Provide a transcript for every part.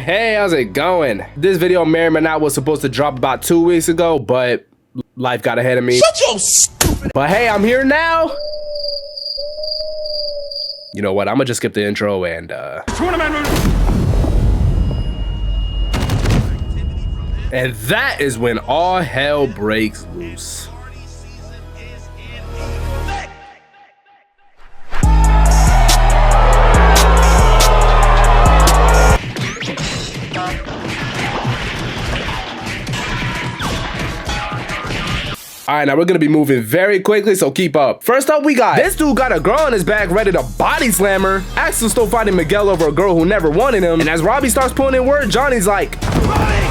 Hey, how's it going? This video may or may not was supposed to drop about 2 weeks ago, but life got ahead of me. Shut your stupid. But hey, I'm here now. You know what? I'm gonna just skip the intro and and that is when all hell breaks loose. All right, now we're gonna be moving very quickly, so keep up. First up, we got this dude got a girl on his back ready to body slam her. Axel's still fighting Miguel over a girl who never wanted him. And as Robbie starts pulling in word, Johnny's like,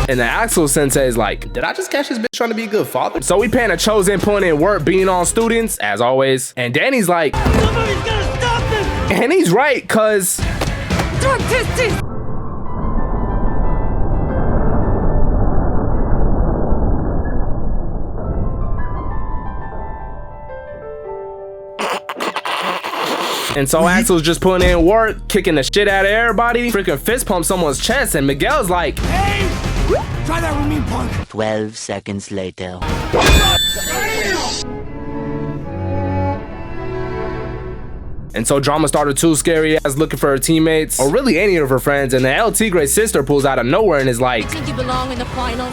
and then Axel sensei is like, did I just catch this bitch trying to be a good father? So we pan a Chosen pulling in work, being on students, as always. And Danny's like, somebody's gonna stop this! And he's right, cause and so Axel's just putting in work, kicking the shit out of everybody, freaking fist pump someone's chest, and Miguel's like, hey, try that with me, punk. 12 seconds later. And so Drama started too scary as looking for her teammates, or really any of her friends, and the El Tigre's sister pulls out of nowhere and is like, I think you belong in the finals.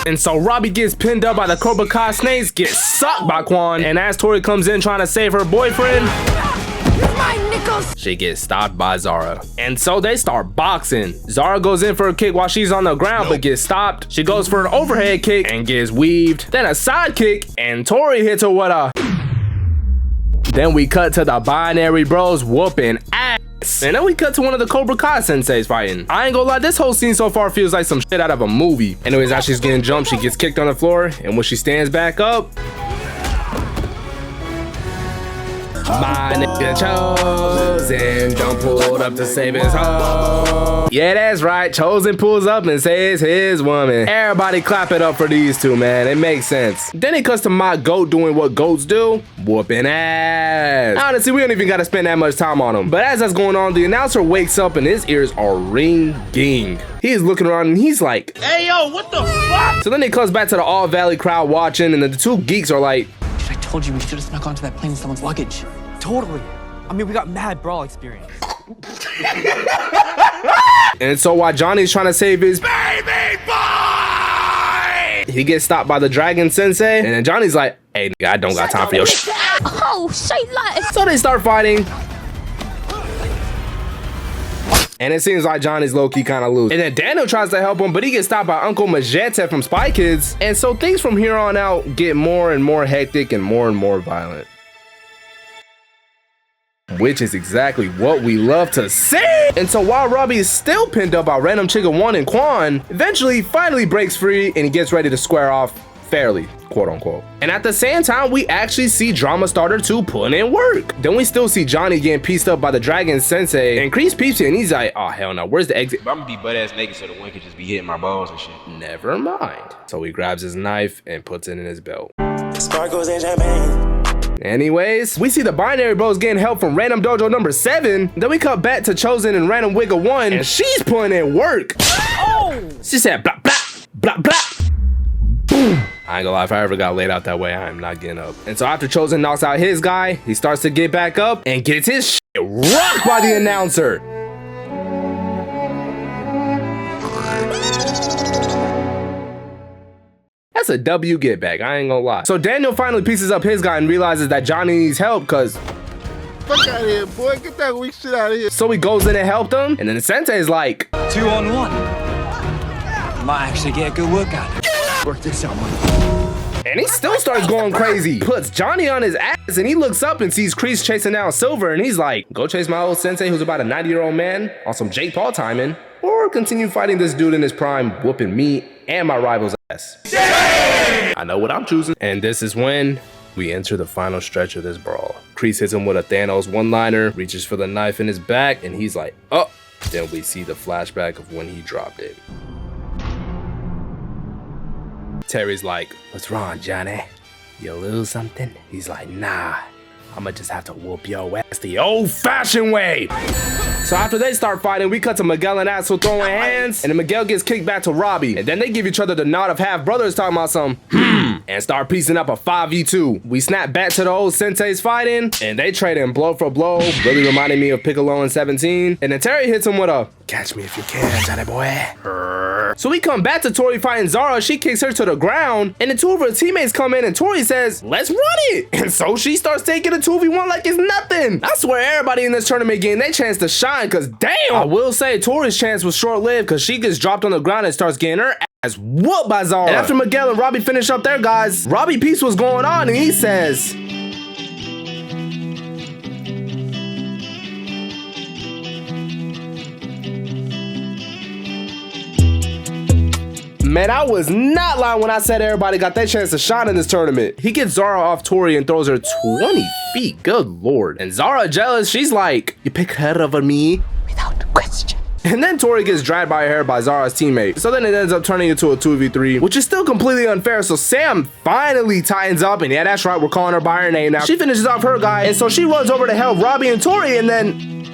And so Robbie gets pinned up by the Cobra Kai snakes, gets sucked by Quan, and as Tori comes in trying to save her boyfriend, she gets stopped by Zara. And so they start boxing. Zara goes in for a kick while she's on the ground, but gets stopped. She goes for an overhead kick and gets weaved. Then a side kick, and Tori hits her with a... Then we cut to the binary bros whooping ass. And then we cut to one of the Cobra Kai senseis fighting. I ain't gonna lie, this whole scene so far feels like some shit out of a movie. Anyways, as she's getting jumped, she gets kicked on the floor, and when she stands back up, my nigga Chosen done pulled up to save his hoe. Yeah, that's right. Chosen pulls up and saves his woman. Everybody clap it up for these two, man. It makes sense. Then he cuts to my goat doing what goats do, whooping ass. Honestly, we don't even gotta spend that much time on him. But as that's going on, the announcer wakes up and his ears are ringing. He's looking around and he's like, hey yo, what the fuck? So then he comes back to the All Valley crowd watching, and the two geeks are like, I told you we should have snuck onto that plane with someone's luggage. Totally. I mean, we got mad brawl experience. And so while Johnny's trying to save his baby boy, he gets stopped by the Dragon Sensei, and then Johnny's like, hey, nigga, I don't got time for your shit. Oh, say less. So they start fighting. And it seems like Johnny's low-key kind of loose. And then Daniel tries to help him, but he gets stopped by Uncle Magenta from Spy Kids. And so things from here on out get more and more hectic and more violent. Which is exactly what we love to see. And so while Robbie is still pinned up by Random Chicken 1 and Quan, eventually he finally breaks free and he gets ready to square off fairly, quote unquote. And at the same time, we actually see Drama Starter 2 putting in work. Then we still see Johnny getting pieced up by the Dragon Sensei, and Kreese peeps it and he's like, oh hell no, where's the exit? I'm gonna be butt ass naked so the wind can just be hitting my balls and shit. Never mind. So he grabs his knife and puts it in his belt. Sparkles and champagne. Anyways, we see the binary bros getting help from Random Dojo number 7. Then we cut back to Chosen and Random Wiggle 1, and she's putting in work. Oh! She said blah blah blah blah. Boom. I ain't gonna lie, if I ever got laid out that way, I am not getting up. And so after Chosen knocks out his guy, he starts to get back up and gets his shit rocked by the announcer. That's a W get back, I ain't gonna lie. So Daniel finally pieces up his guy and realizes that Johnny needs help cause fuck out of here, boy, get that weak shit out of here. So he goes in and helped him, and then the Sensei's like 2-on-1. Might actually get a good workout. Work this out, man. And he still starts going crazy. Puts Johnny on his ass and he looks up and sees Kreese chasing down Silver and he's like, go chase my old sensei who's about a 90-year-old man on some Jake Paul timing, or continue fighting this dude in his prime, whooping me and my rival's ass. Damn! I know what I'm choosing. And this is when we enter the final stretch of this brawl. Kreese hits him with a Thanos one-liner, reaches for the knife in his back, and he's like, oh. Then we see the flashback of when he dropped it. Terry's like, what's wrong, Johnny? You lose something? He's like, nah, I'ma just have to whoop your ass the old-fashioned way. So after they start fighting, we cut to Miguel and Axel throwing hands, and then Miguel gets kicked back to Robbie. And then they give each other the nod of half brothers talking about some and start piecing up a 5v2. We snap back to the old senseis fighting, and they trading blow for blow, really reminding me of Piccolo in 17. And then Terry hits him with a catch me if you can, Johnny boy. So we come back to Tori fighting Zara. She kicks her to the ground, and the two of her teammates come in, and Tori says, let's run it. And so she starts taking a 2v1 like it's nothing. I swear everybody in this tournament getting their chance to shine, cause damn. I will say Tori's chance was short-lived, cause she gets dropped on the ground and starts getting her ass whooped by Zara. And after Miguel and Robbie finish up their guys, Robbie peeps what's going on, and he says, man, I was not lying when I said everybody got their chance to shine in this tournament. He gets Zara off Tori and throws her 20 feet. Good lord. And Zara jealous, she's like, you pick her over me? Without question. And then Tori gets dragged by her hair by Zara's teammate. So then it ends up turning into a 2v3, which is still completely unfair. So Sam finally tightens up, and yeah, that's right, we're calling her by her name now. She finishes off her guy, and so she runs over to help Robbie and Tori, and then...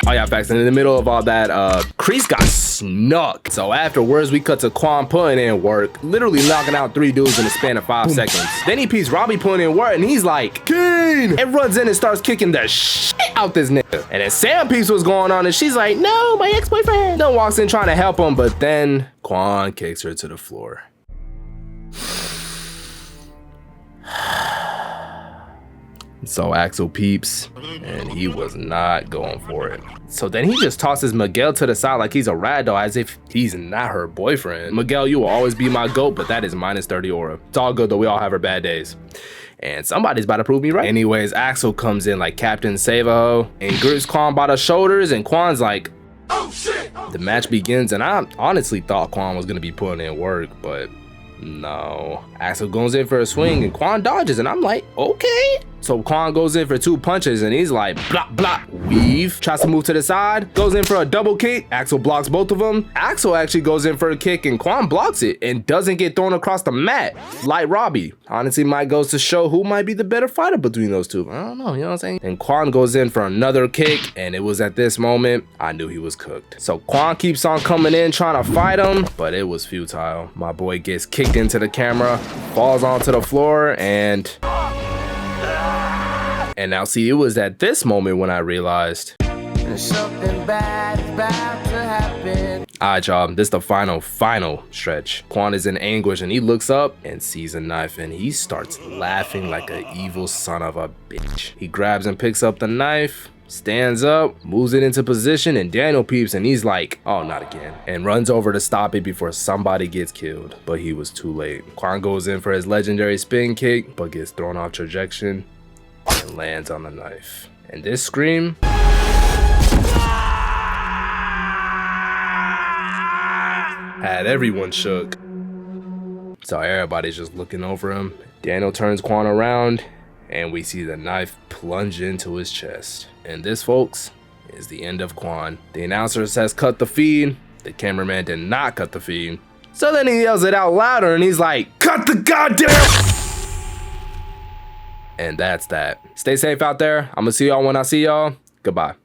Oh yeah, facts. And in the middle of all that, Kreese got snuck. So afterwards, we cut to Quan putting in work, literally knocking out 3 dudes in the span of 5 seconds. Then he pees Robbie putting in work, and he's like, King! And runs in and starts kicking the shit out this nigga. And then Sam peeps what's going on, and she's like, no, my ex-boyfriend. Then walks in trying to help him, but then Quan kicks her to the floor. So Axel peeps, and he was not going for it. So then he just tosses Miguel to the side like he's a ragdoll, as if he's not her boyfriend. Miguel, you will always be my GOAT, but that is minus 30 aura. It's all good though, we all have our bad days. And somebody's about to prove me right. Anyways, Axel comes in like Captain Save-A-Ho and grips Quan by the shoulders, and Quan's like, oh shit! The match begins, and I honestly thought Quan was gonna be putting in work, but no. Axel goes in for a swing, and Quan dodges, and I'm like, okay. So Quan goes in for 2 punches, and he's like, blah, blah, weave. Tries to move to the side, goes in for a double kick. Axel blocks both of them. Axel actually goes in for a kick, and Quan blocks it and doesn't get thrown across the mat like Robbie. Honestly, might goes to show who might be the better fighter between those two. I don't know, you know what I'm saying? And Quan goes in for another kick, and it was at this moment I knew he was cooked. So Quan keeps on coming in trying to fight him, but it was futile. My boy gets kicked into the camera, falls onto the floor, and now see, it was at this moment when I realized something bad is about to happen. Alright y'all, this is the final stretch. Quan is in anguish, and he looks up and sees a knife, and he starts laughing like an evil son of a bitch. He grabs and picks up the knife, stands up, moves it into position, and Daniel peeps, and he's like, oh, not again, and runs over to stop it before somebody gets killed, but he was too late. Quan goes in for his legendary spin kick, but gets thrown off trajectory and lands on the knife. And this scream had everyone shook. So everybody's just looking over him. Daniel turns Quan around, and we see the knife plunge into his chest. And this, folks, is the end of Quan. The announcer says cut the feed. The cameraman did not cut the feed. So then he yells it out louder, and he's like, cut the goddamn. And that's that. Stay safe out there. I'm gonna see y'all when I see y'all. Goodbye.